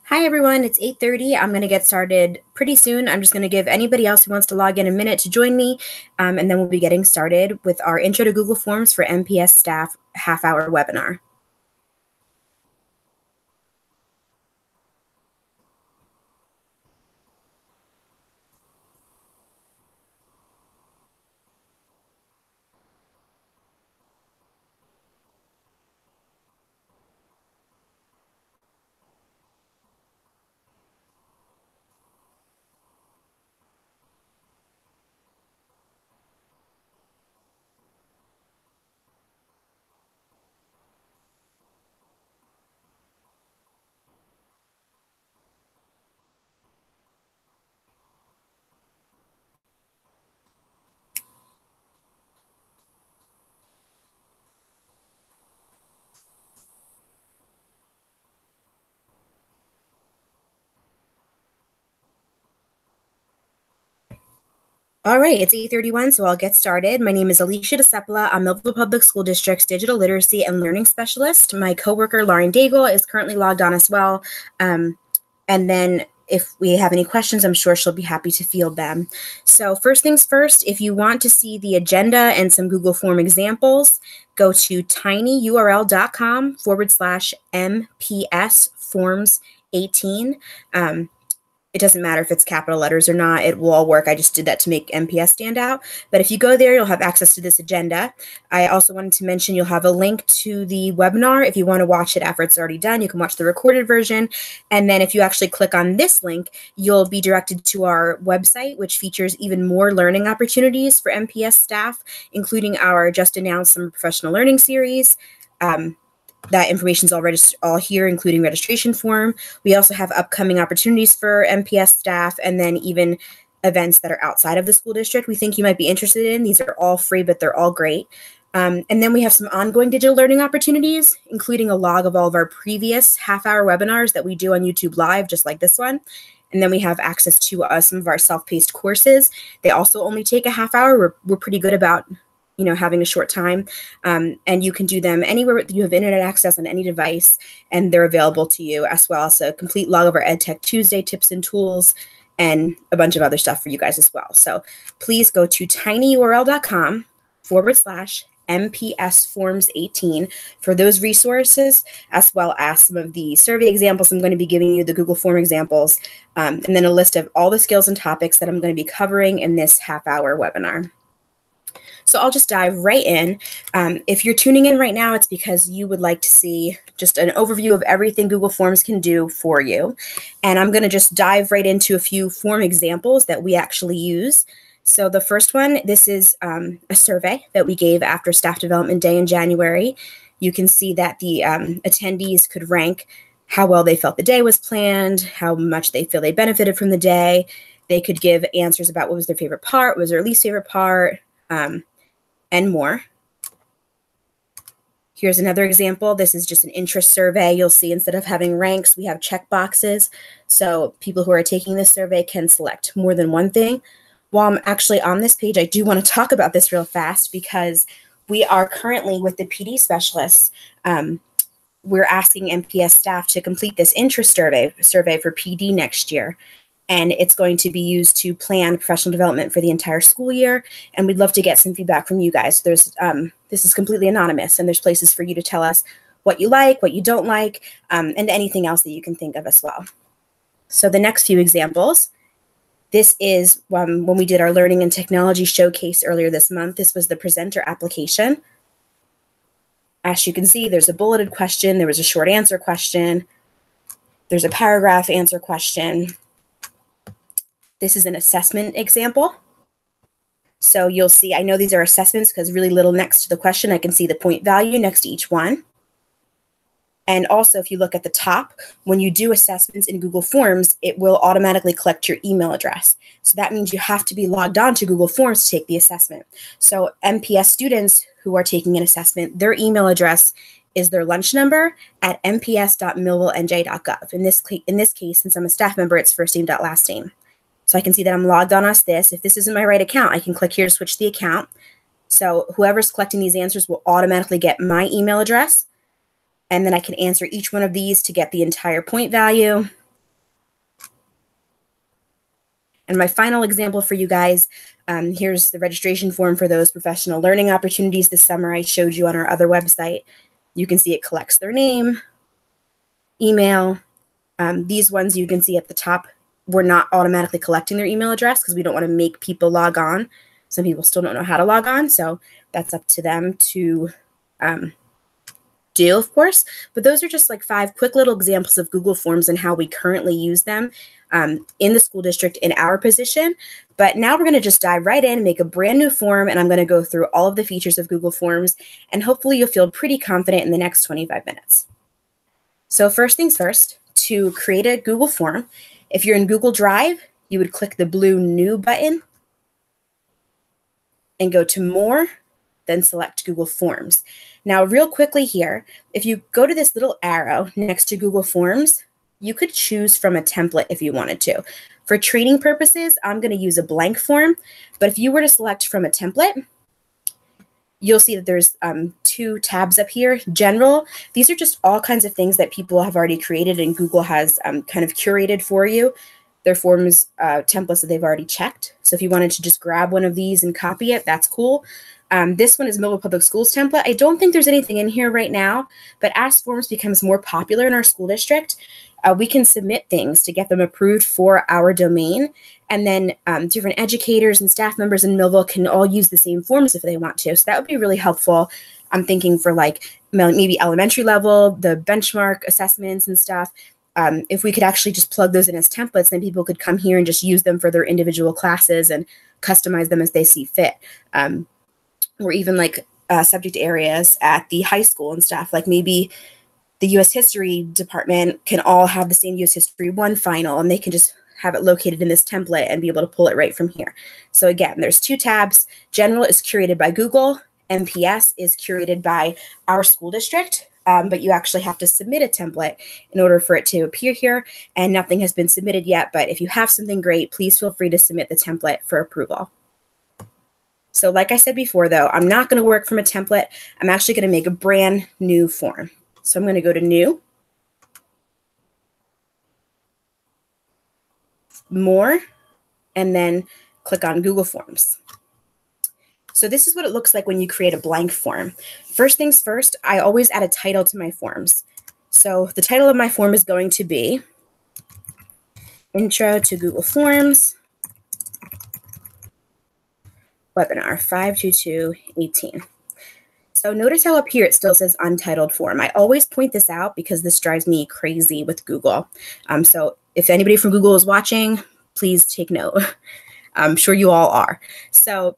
Hi everyone, it's 8:30. I'm going to get started pretty soon. I'm just going to give anybody else who wants to log in a minute to join me, and then we'll be getting started with our Intro to Google Forms for MPS staff half-hour webinar. All right, it's 8:31, so I'll get started. My name is Alicia DeCeppola. I'm Millville Public School District's Digital Literacy and Learning Specialist. My coworker, Lauren Daigle, is currently logged on as well. And then if we have any questions, I'm sure she'll be happy to field them. So first things first, if you want to see the agenda and some Google Form examples, go to tinyurl.com/MPS Forms 18. It doesn't matter if it's capital letters or not. It will all work. I just did that to make MPS stand out. But if you go there, you'll have access to this agenda. I also wanted to mention you'll have a link to the webinar. If you want to watch it after it's already done, you can watch the recorded version. And then if you actually click on this link, you'll be directed to our website, which features even more learning opportunities for MPS staff, including our just announced summer professional learning series. That information is all here, including registration form. We also have upcoming opportunities for MPS staff, and then even events that are outside of the school district we think you might be interested in. These are all free, but they're all great. And then we have some ongoing digital learning opportunities, including a log of all of our previous half-hour webinars that we do on YouTube Live, just like this one. And then we have access to some of our self-paced courses. They also only take a half hour. We're pretty good about having a short time, and you can do them anywhere you have internet access on any device, and they're available to you, as well as a complete log of our EdTech Tuesday tips and tools and a bunch of other stuff for you guys as well. So please go to tinyurl.com/MPS Forms 18 for those resources, as well as some of the survey examples I'm going to be giving you, the Google Form examples, and then a list of all the skills and topics that I'm going to be covering in this half-hour webinar. So I'll just dive right in. If you're tuning in right now, it's because you would like to see just an overview of everything Google Forms can do for you. And I'm going to just dive right into a few form examples that we actually use. So the first one, this is a survey that we gave after Staff Development Day in January. You can see that the attendees could rank how well they felt the day was planned, how much they feel they benefited from the day. They could give answers about what was their favorite part, what was their least favorite part, and more. Here's another example. This is just an interest survey. You'll see instead of having ranks, we have check boxes. So people who are taking this survey can select more than one thing. While I'm actually on this page, I do want to talk about this real fast because we are currently with the PD specialists. We're asking MPS staff to complete this interest survey for PD next year. And it's going to be used to plan professional development for the entire school year. And we'd love to get some feedback from you guys. This is completely anonymous, and there's places for you to tell us what you like, what you don't like, and anything else that you can think of as well. So the next few examples, this is when we did our learning and technology showcase earlier this month. This was the presenter application. As you can see, there's a bulleted question. There was a short answer question. There's a paragraph answer question. This is an assessment example. So you'll see, I know these are assessments because really little next to the question, I can see the point value next to each one. And also, if you look at the top, when you do assessments in Google Forms, it will automatically collect your email address. So that means you have to be logged on to Google Forms to take the assessment. So MPS students who are taking an assessment, their email address is their lunch number at mps.millvillenj.gov. In this case, since I'm a staff member, it's first name, last name. So I can see that I'm logged on as this. If this isn't my right account, I can click here to switch the account. So whoever's collecting these answers will automatically get my email address. And then I can answer each one of these to get the entire point value. And my final example for you guys, here's the registration form for those professional learning opportunities this summer I showed you on our other website. You can see it collects their name, email. These ones you can see at the top, we're not automatically collecting their email address because we don't want to make people log on. Some people still don't know how to log on, so that's up to them to do, of course. But those are just like 5 quick little examples of Google Forms and how we currently use them in the school district in our position. But now we're going to just dive right in, make a brand new form, and I'm going to go through all of the features of Google Forms, and hopefully you'll feel pretty confident in the next 25 minutes. So first things first, to create a Google form, if you're in Google Drive, you would click the blue New button and go to More, then select Google Forms. Now, real quickly here, if you go to this little arrow next to Google Forms, you could choose from a template if you wanted to. For training purposes, I'm going to use a blank form, but if you were to select from a template, you'll see that there's 2 tabs up here. General, these are just all kinds of things that people have already created and Google has kind of curated for you. They're forms, templates that they've already checked. So if you wanted to just grab one of these and copy it, that's cool. This one is Millville Public Schools template. I don't think there's anything in here right now, but as Forms becomes more popular in our school district, we can submit things to get them approved for our domain. And then different educators and staff members in Millville can all use the same forms if they want to. So that would be really helpful. I'm thinking for like maybe elementary level, the benchmark assessments and stuff. If we could actually just plug those in as templates, then people could come here and just use them for their individual classes and customize them as they see fit. Or even like subject areas at the high school and stuff, like maybe the U.S. History department can all have the same U.S. History 1 final, and they can just have it located in this template and be able to pull it right from here. So again, there's 2 tabs. General is curated by Google. MPS is curated by our school district, but you actually have to submit a template in order for it to appear here, and nothing has been submitted yet, but if you have something great, please feel free to submit the template for approval. So like I said before, though, I'm not going to work from a template. I'm actually going to make a brand new form. So I'm going to go to New, More, and then click on Google Forms. So this is what it looks like when you create a blank form. First things first, I always add a title to my forms. So the title of my form is going to be Intro to Google Forms, Webinar 52218. So notice how up here it still says untitled form. I always point this out because this drives me crazy with Google. So if anybody from Google is watching, please take note. I'm sure you all are. So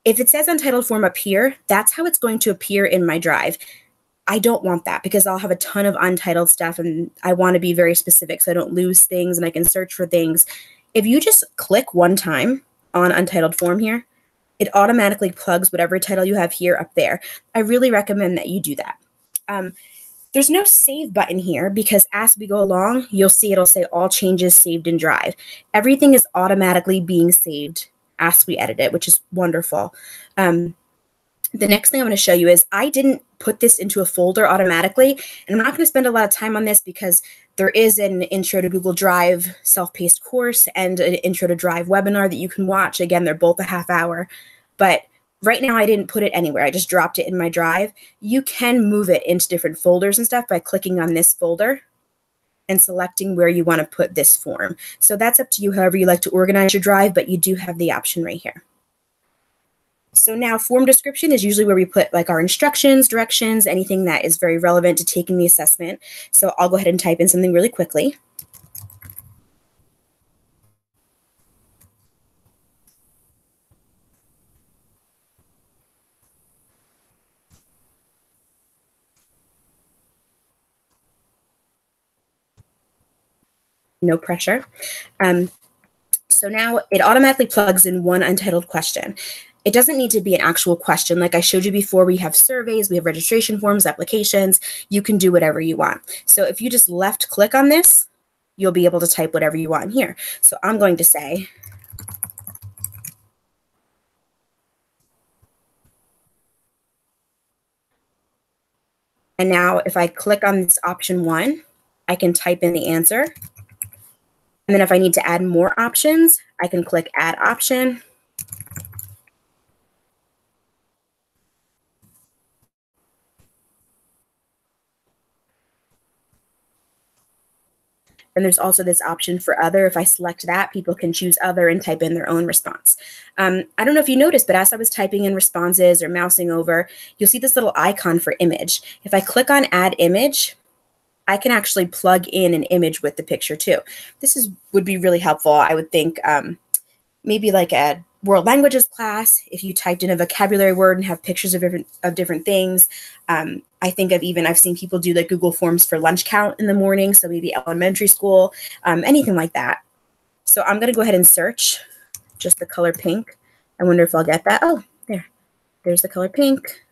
if it says untitled form up here, that's how it's going to appear in my drive. I don't want that because I'll have a ton of untitled stuff and I want to be very specific so I don't lose things and I can search for things. If you just click one time on untitled form here, it automatically plugs whatever title you have here up there. I really recommend that you do that. There's no save button here because as we go along, you'll see it'll say all changes saved in Drive. Everything is automatically being saved as we edit it, which is wonderful. The next thing I'm going to show you is I didn't put this into a folder automatically, and I'm not going to spend a lot of time on this because there is an Intro to Google Drive self-paced course and an Intro to Drive webinar that you can watch. Again, they're both a half hour, but right now I didn't put it anywhere. I just dropped it in my drive. You can move it into different folders and stuff by clicking on this folder and selecting where you want to put this form. So that's up to you, however you like to organize your drive, but you do have the option right here. So now form description is usually where we put like our instructions, directions, anything that is very relevant to taking the assessment. So I'll go ahead and type in something really quickly. No pressure. So now it automatically plugs in one untitled question. It doesn't need to be an actual question. Like I showed you before, we have surveys, we have registration forms, applications. You can do whatever you want. So if you just left click on this, you'll be able to type whatever you want here. So I'm going to say, and now if I click on this option 1, I can type in the answer. And then if I need to add more options, I can click Add Option. And there's also this option for other. If I select that, people can choose other and type in their own response. I don't know if you noticed, but as I was typing in responses or mousing over, you'll see this little icon for image. If I click on Add Image, I can actually plug in an image with the picture too. This would be really helpful, I would think, maybe like a world languages class, if you typed in a vocabulary word and have pictures of different things. I think I've seen people do like Google Forms for lunch count in the morning, so maybe elementary school, anything like that. So I'm going to go ahead and search just the color pink. I wonder if I'll get that. Oh, there's the color pink.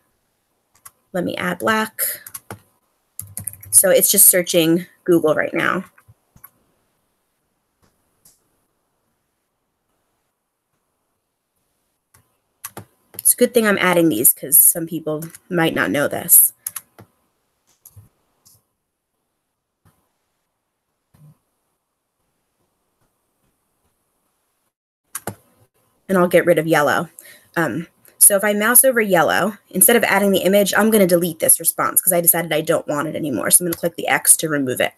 Let me add black. So it's just searching Google right now. It's a good thing I'm adding these because some people might not know this. And I'll get rid of yellow. So if I mouse over yellow, instead of adding the image, I'm going to delete this response because I decided I don't want it anymore. So I'm going to click the X to remove it.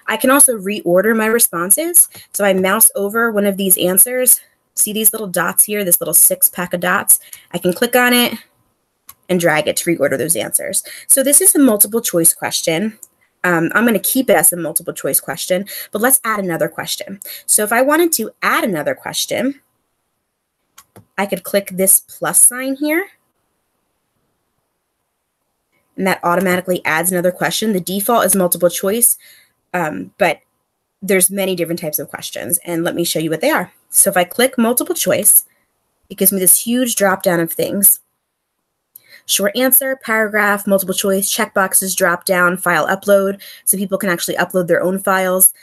I can also reorder my responses. So I mouse over one of these answers. See these little dots here, this little 6-pack of dots? I can click on it and drag it to reorder those answers. So this is a multiple choice question. I'm going to keep it as a multiple choice question, but let's add another question. So if I wanted to add another question, I could click this plus sign here, and that automatically adds another question. The default is multiple choice, but there's many different types of questions, and let me show you what they are. So if I click multiple choice, it gives me this huge drop down of things. Short answer, paragraph, multiple choice, checkboxes, drop down, file upload, so people can actually upload their own files.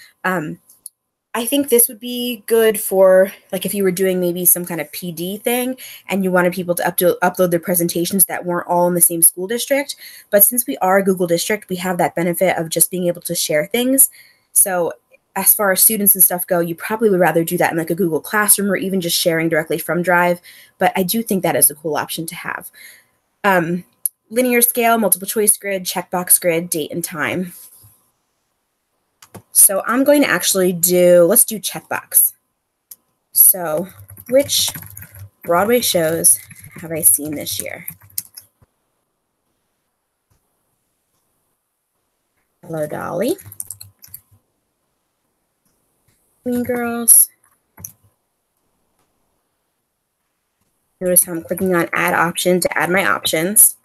I think this would be good for, like, if you were doing maybe some kind of PD thing and you wanted people to upload their presentations that weren't all in the same school district. But since we are a Google district, we have that benefit of just being able to share things. So as far as students and stuff go, you probably would rather do that in like a Google Classroom or even just sharing directly from Drive. But I do think that is a cool option to have. Linear scale, multiple choice grid, checkbox grid, date and time. So I'm going to actually let's do checkbox. So which Broadway shows have I seen this year? Hello, Dolly. Mean Girls. Notice how I'm clicking on add option to add my options.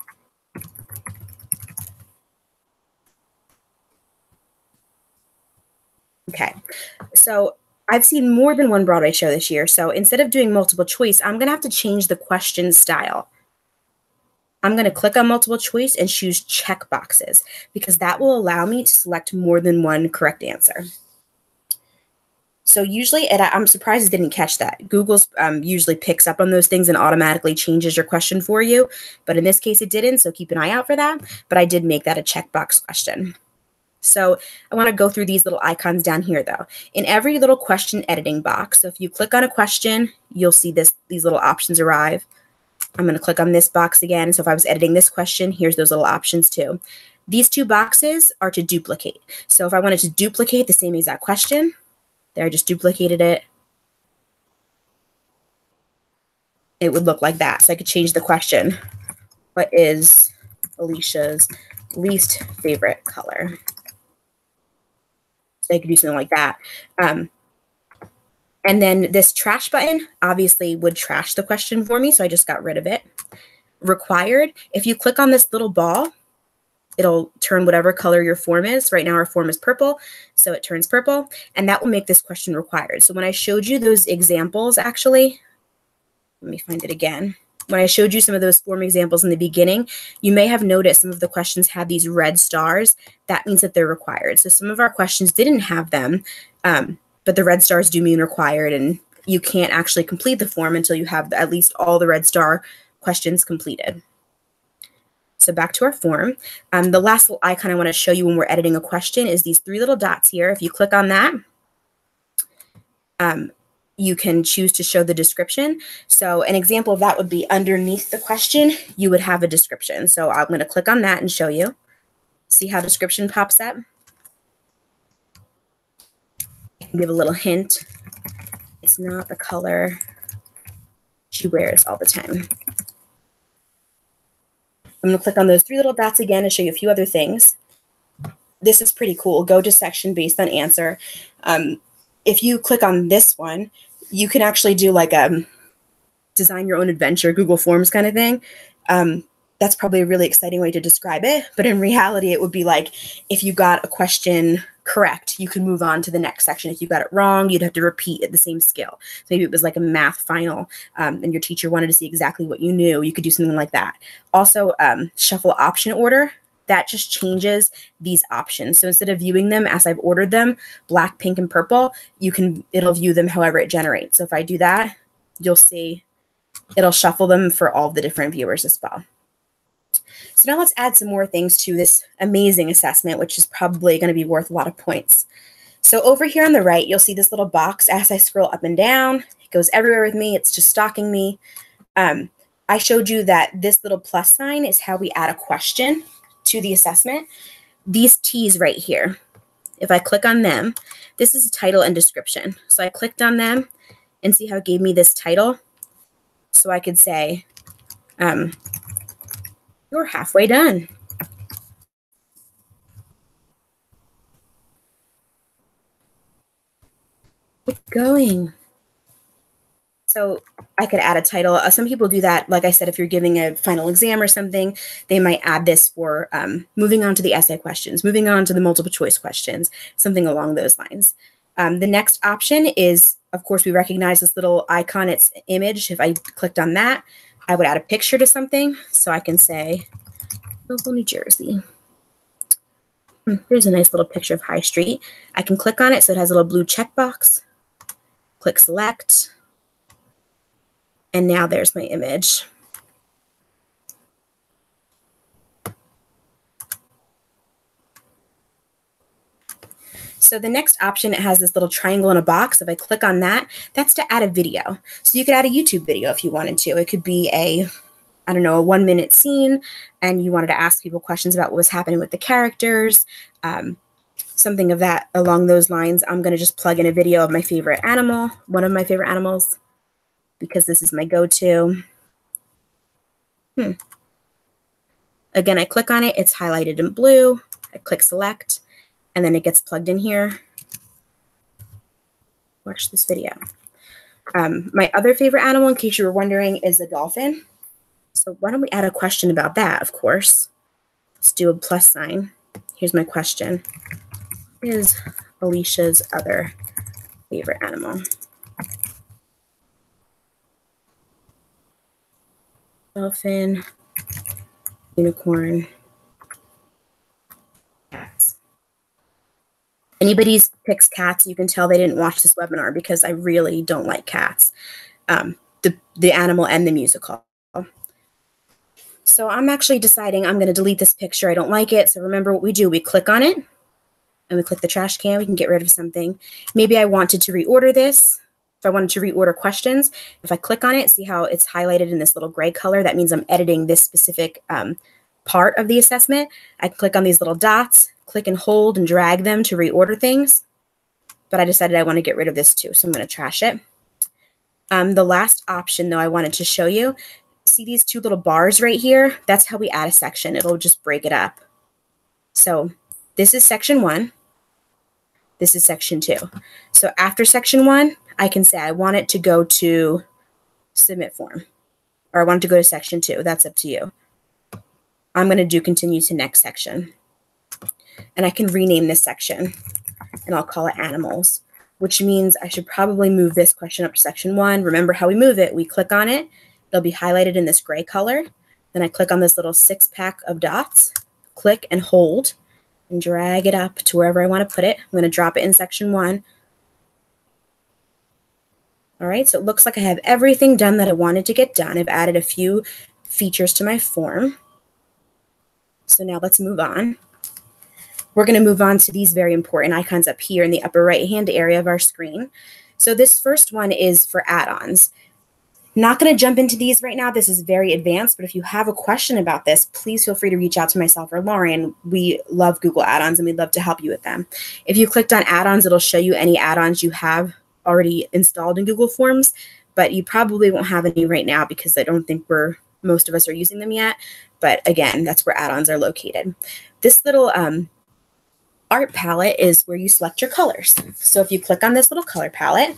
Okay, so I've seen more than one Broadway show this year. So instead of doing multiple choice, I'm going to have to change the question style. I'm going to click on multiple choice and choose check boxes because that will allow me to select more than one correct answer. So usually, I'm surprised it didn't catch that. Google's usually picks up on those things and automatically changes your question for you. But in this case, it didn't, so keep an eye out for that. But I did make that a checkbox question. So I want to go through these little icons down here, though. In every little question editing box, so if you click on a question, you'll see these little options arrive. I'm going to click on this box again. So if I was editing this question, here's those little options too. These two boxes are to duplicate. So if I wanted to duplicate the same exact question, there I just duplicated it. It would look like that. So I could change the question. What is Alicia's least favorite color? So I could do something like that. And then this trash button obviously would trash the question for me, so I just got rid of it. Required, if you click on this little ball, it'll turn whatever color your form is. Right now our form is purple, so it turns purple, and that will make this question required. So when I showed you those examples, actually, let me find it again. When I showed you some of those form examples in the beginning, you may have noticed some of the questions had these red stars. That means that they're required. So some of our questions didn't have them, but the red stars do mean required, and you can't actually complete the form until you have at least all the red star questions completed. So back to our form. The last little icon I want to show you when we're editing a question is these three little dots here. If you click on that, you can choose to show the description. So an example of that would be underneath the question, you would have a description. So I'm going to click on that and show you. See how description pops up? I can give a little hint. It's not the color she wears all the time. I'm going to click on those three little dots again to show you a few other things. This is pretty cool. Go to section based on answer. If you click on this one, you can actually do like a design your own adventure, Google Forms kind of thing. That's probably a really exciting way to describe it. But in reality, it would be like if you got a question correct, you can move on to the next section. If you got it wrong, you'd have to repeat at the same skill. So maybe it was like a math final and your teacher wanted to see exactly what you knew. You could do something like that. Also, shuffle option order. That just changes these options. So instead of viewing them as I've ordered them, black, pink, and purple, it'll view them however it generates. So if I do that, you'll see it'll shuffle them for all the different viewers as well. So now let's add some more things to this amazing assessment, which is probably going to be worth a lot of points. So over here on the right, you'll see this little box. As I scroll up and down, it goes everywhere with me. It's just stalking me. I showed you that this little plus sign is how we add a question to the assessment. These T's right here, if I click on them, this is title and description. So I clicked on them and see how it gave me this title. So I could say, you're halfway done. Keep going. So I could add a title. Some people do that. Like I said, if you're giving a final exam or something, they might add this for moving on to the essay questions, moving on to the multiple choice questions, something along those lines. The next option is, of course, we recognize this little icon, its image. If I clicked on that, I would add a picture to something. So I can say, Louisville, New Jersey. Here's a nice little picture of High Street. I can click on it so it has a little blue checkbox. Click select. And now there's my image. So the next option, it has this little triangle in a box. If I click on that, that's to add a video. So you could add a YouTube video if you wanted to. It could be a 1-minute scene, and you wanted to ask people questions about what was happening with the characters, something of that along those lines. I'm going to just plug in a video of my favorite animal, one of my favorite animals, because this is my go-to. Again, I click on it. It's highlighted in blue. I click select, and then it gets plugged in here. Watch this video. My other favorite animal, in case you were wondering, is a dolphin. So why don't we add a question about that, of course. Let's do a plus sign. Here's my question. What is Alicia's other favorite animal? Dolphin, unicorn, cats. Anybody picks cats, you can tell they didn't watch this webinar because I really don't like cats. The animal and the musical. So I'm actually deciding I'm going to delete this picture. I don't like it. So remember what we do. We click on it and we click the trash can. We can get rid of something. Maybe I wanted to reorder this. If I wanted to reorder questions, if I click on it, see how it's highlighted in this little gray color? That means I'm editing this specific part of the assessment. I can click on these little dots, click and hold and drag them to reorder things. But I decided I want to get rid of this too, so I'm going to trash it. The last option, though, I wanted to show you. See these two little bars right here? That's how we add a section. It'll just break it up. So this is section 1. This is section 2. So after section 1, I can say I want it to go to submit form, or I want it to go to section 2. That's up to you. I'm going to do continue to next section. And I can rename this section, and I'll call it animals, which means I should probably move this question up to section 1. Remember how we move it. We click on it. It'll be highlighted in this gray color. Then I click on this little 6-pack of dots, click and hold, and drag it up to wherever I want to put it. I'm going to drop it in section 1. All right, so it looks like I have everything done that I wanted to get done. I've added a few features to my form. So now let's move on. We're going to move on to these very important icons up here in the upper right-hand area of our screen. So this first one is for add-ons. Not going to jump into these right now. This is very advanced, but if you have a question about this, please feel free to reach out to myself or Lauren. We love Google add-ons and we'd love to help you with them. If you clicked on add-ons, it'll show you any add-ons you have already installed in Google Forms, but you probably won't have any right now because I don't think most of us are using them yet. But again, that's where add-ons are located. This little art palette is where you select your colors. So if you click on this little color palette,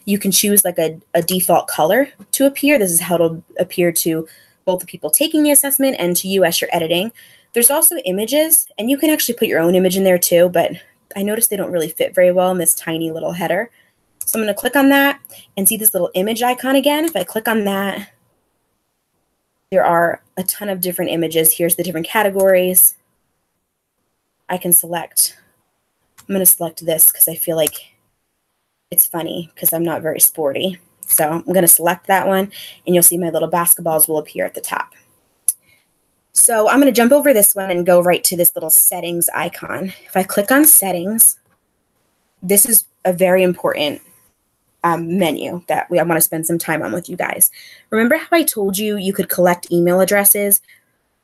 you can choose like a default color to appear. This is how it'll appear to both the people taking the assessment and to you as you're editing. There's also images, and you can actually put your own image in there too, but I noticed they don't really fit very well in this tiny little header. So I'm going to click on that and see this little image icon again. If I click on that, there are a ton of different images. Here's the different categories. I can select. I'm going to select this because I feel like it's funny because I'm not very sporty. So I'm going to select that one, and you'll see my little basketballs will appear at the top. So I'm going to jump over this one and go right to this little settings icon. If I click on settings, this is a very important menu that I want to spend some time on with you guys. Remember how I told you you could collect email addresses?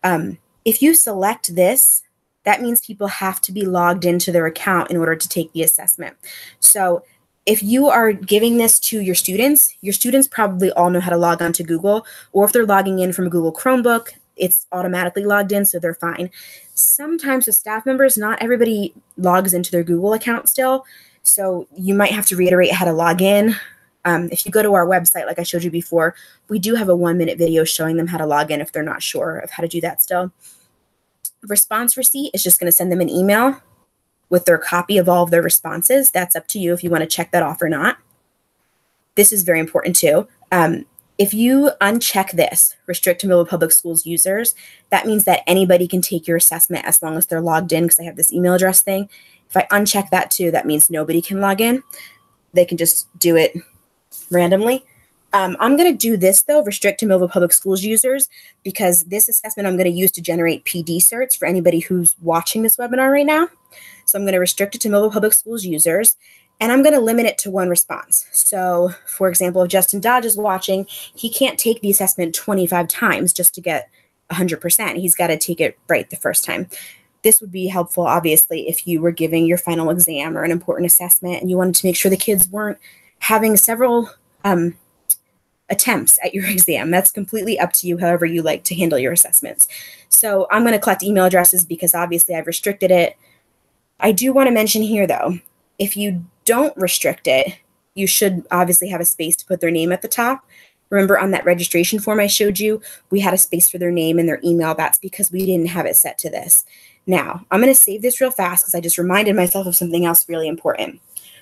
If you select this, that means people have to be logged into their account in order to take the assessment. So if you are giving this to your students probably all know how to log on to Google, or if they're logging in from a Google Chromebook, it's automatically logged in, so they're fine. Sometimes with staff members, not everybody logs into their Google account still, so you might have to reiterate how to log in. If you go to our website, like I showed you before, we do have a 1-minute video showing them how to log in if they're not sure of how to do that still. Response receipt is just going to send them an email with their copy of all of their responses. That's up to you if you want to check that off or not. This is very important too. If you uncheck this, restrict to Millville Public Schools users, that means that anybody can take your assessment as long as they're logged in, because I have this email address thing. If I uncheck that too, that means nobody can log in. They can just do it randomly. I'm going to do this though, restrict to Millville Public Schools users, because this assessment I'm going to use to generate PD certs for anybody who's watching this webinar right now. So I'm going to restrict it to Millville Public Schools users, and I'm going to limit it to one response. So for example, if Justin Dodge is watching, he can't take the assessment 25 times just to get 100%. He's got to take it right the first time. This would be helpful, obviously, if you were giving your final exam or an important assessment and you wanted to make sure the kids weren't having several attempts at your exam. That's completely up to you, however you like to handle your assessments. So I'm going to collect email addresses because obviously I've restricted it. I do want to mention here, though, if you don't restrict it, you should obviously have a space to put their name at the top. Remember on that registration form I showed you, we had a space for their name and their email. That's because we didn't have it set to this. Now, I'm going to save this real fast because I just reminded myself of something else really important.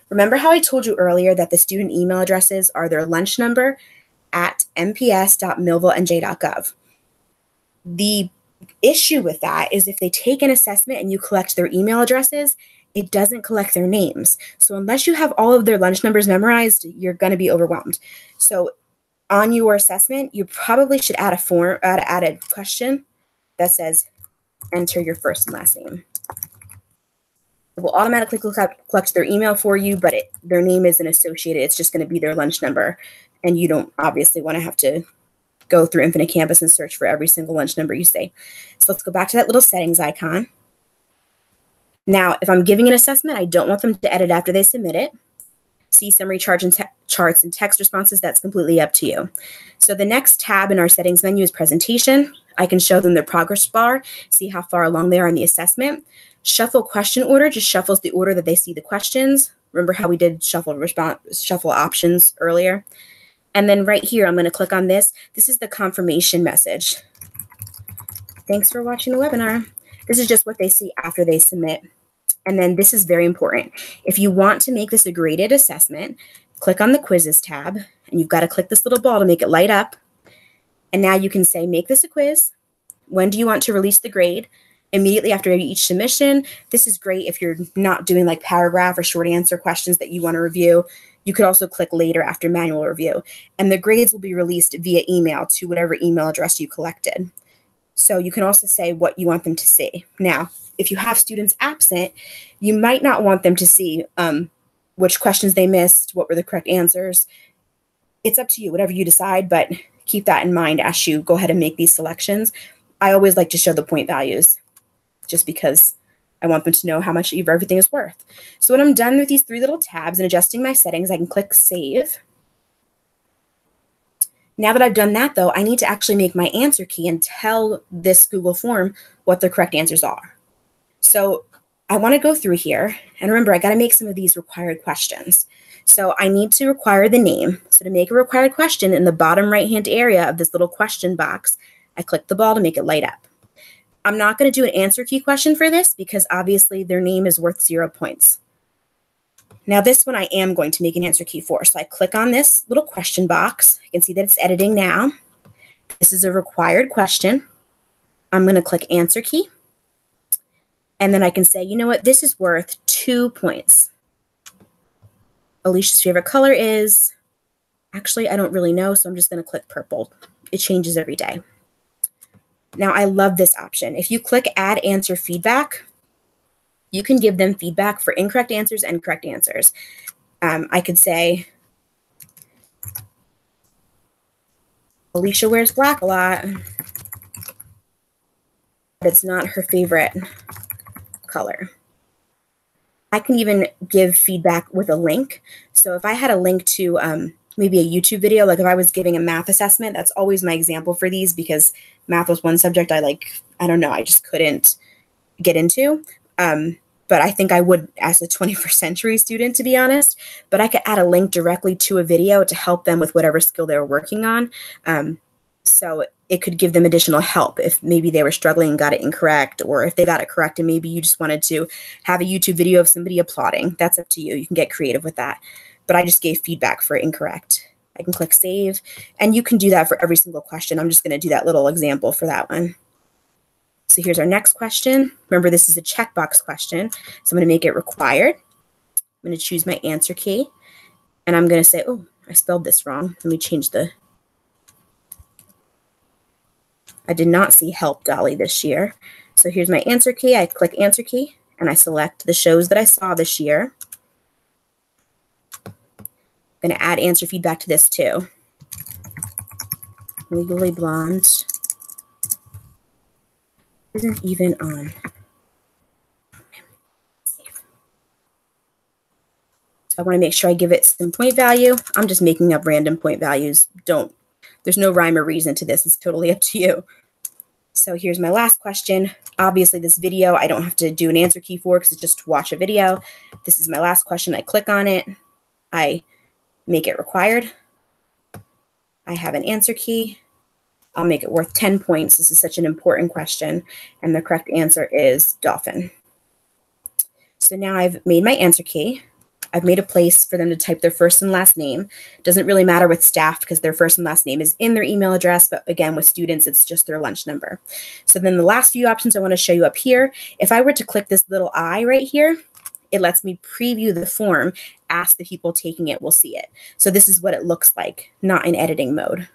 Remember how I told you earlier that the student email addresses are their lunch number at mps.millvillenj.gov. The issue with that is if they take an assessment and you collect their email addresses, it doesn't collect their names. So unless you have all of their lunch numbers memorized, you're going to be overwhelmed. So on your assessment, you probably should add a question that says, enter your first and last name. It will automatically collect their email for you, but their name isn't associated. It's just going to be their lunch number. And you don't obviously want to have to go through Infinite Campus and search for every single lunch number you say. So let's go back to that little settings icon. Now, if I'm giving an assessment, I don't want them to edit after they submit it. See summary charts and text responses, that's completely up to you. So the next tab in our settings menu is presentation. I can show them their progress bar, see how far along they are in the assessment. Shuffle question order just shuffles the order that they see the questions. Remember how we did shuffle options earlier? And then right here, I'm going to click on this. This is the confirmation message. Thanks for watching the webinar. This is just what they see after they submit. And then this is very important. If you want to make this a graded assessment, click on the quizzes tab, and you've got to click this little ball to make it light up. And now you can say, make this a quiz. When do you want to release the grade? Immediately after each submission. This is great if you're not doing like paragraph or short answer questions that you want to review. You could also click later after manual review. And the grades will be released via email to whatever email address you collected. So you can also say what you want them to see. Now, if you have students absent, you might not want them to see which questions they missed, what were the correct answers. It's up to you, whatever you decide, but keep that in mind as you go ahead and make these selections. I always like to show the point values just because I want them to know how much everything is worth. So when I'm done with these 3 little tabs and adjusting my settings, I can click Save. Now that I've done that, though, I need to actually make my answer key and tell this Google form what the correct answers are. So I want to go through here, and remember, I got to make some of these required questions. So I need to require the name. So to make a required question, in the bottom right-hand area of this little question box, I click the ball to make it light up. I'm not going to do an answer key question for this because obviously their name is worth 0 points. Now this one I am going to make an answer key for. So I click on this little question box. You can see that it's editing now. This is a required question. I'm going to click answer key. And then I can say, you know what, this is worth 2 points. Alicia's favorite color is, actually, I don't really know, so I'm just going to click purple. It changes every day. Now, I love this option. If you click Add Answer Feedback, you can give them feedback for incorrect answers and correct answers. I could say, Alicia wears black a lot, but it's not her favorite color. I can even give feedback with a link. So if I had a link to maybe a YouTube video, like if I was giving a math assessment, that's always my example for these because math was one subject I don't know, I just couldn't get into. But I think I would as a 21st century student, to be honest. But I could add a link directly to a video to help them with whatever skill they were working on. So it could give them additional help if maybe they were struggling and got it incorrect, or if they got it correct and maybe you just wanted to have a YouTube video of somebody applauding. That's up to you. You can get creative with that. But I just gave feedback for incorrect. I can click Save, and you can do that for every single question. I'm just going to do that little example for that one. So here's our next question. Remember, this is a checkbox question, so I'm going to make it required. I'm going to choose my answer key, and I'm going to say, oh, I spelled this wrong. Let me change the... I did not see Help Dolly this year. So here's my answer key. I click answer key, and I select the shows that I saw this year. I'm going to add answer feedback to this too. Legally Blonde isn't even on. So I want to make sure I give it some point value. I'm just making up random point values. There's no rhyme or reason to this. It's totally up to you. So here's my last question. Obviously, this video, I don't have to do an answer key for because it's just to watch a video. This is my last question. I click on it. I make it required. I have an answer key. I'll make it worth 10 points. This is such an important question. And the correct answer is dolphin. So now I've made my answer key. I've made a place for them to type their first and last name. Doesn't really matter with staff because their first and last name is in their email address, but again, with students, it's just their lunch number. So then the last few options I want to show you up here, if I were to click this little I right here, it lets me preview the form, ask the people taking it will see it. So this is what it looks like, not in editing mode.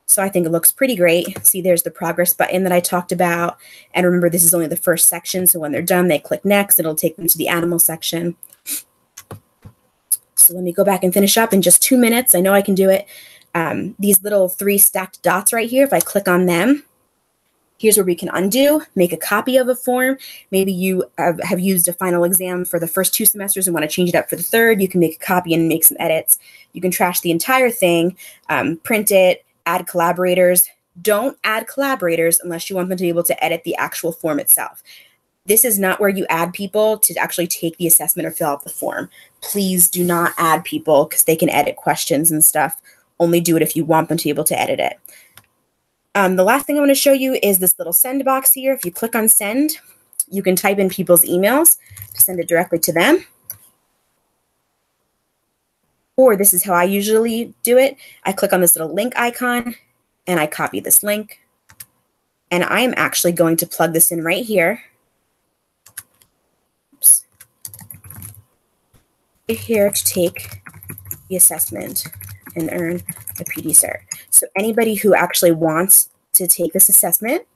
So I think it looks pretty great. See, there's the progress button that I talked about. And remember, this is only the first section. So when they're done, they click next. It'll take them to the animal section. So let me go back and finish up in just 2 minutes. I know I can do it. These little 3 stacked dots right here, if I click on them, here's where we can undo, make a copy of a form. Maybe you have used a final exam for the first 2 semesters and want to change it up for the third. You can make a copy and make some edits. You can trash the entire thing, print it, add collaborators. Don't add collaborators unless you want them to be able to edit the actual form itself. This is not where you add people to actually take the assessment or fill out the form. Please do not add people because they can edit questions and stuff. Only do it if you want them to be able to edit it. The last thing I want to show you is this little send box here. If you click on send, you can type in people's emails to send it directly to them. Or this is how I usually do it. I click on this little link icon and I copy this link. And I am actually going to plug this in right here. Oops. Here to take the assessment and earn a PD cert. So anybody who actually wants to take this assessment,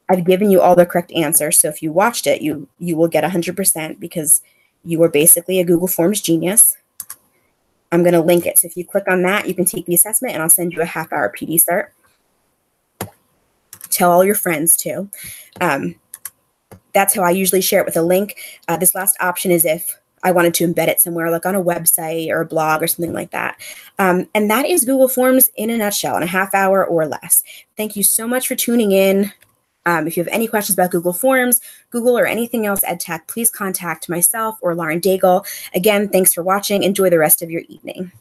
I've given you all the correct answers. So if you watched it, you will get 100% because you are basically a Google Forms genius. I'm going to link it. So if you click on that, you can take the assessment, and I'll send you a half-hour PD cert. Tell all your friends too. That's how I usually share it, with a link. This last option is if I wanted to embed it somewhere, like on a website or a blog or something like that. And that is Google Forms in a nutshell, in a half hour or less. Thank you so much for tuning in. If you have any questions about Google Forms, Google, or anything else EdTech, please contact myself or Lauren Daigle. Again, thanks for watching. Enjoy the rest of your evening.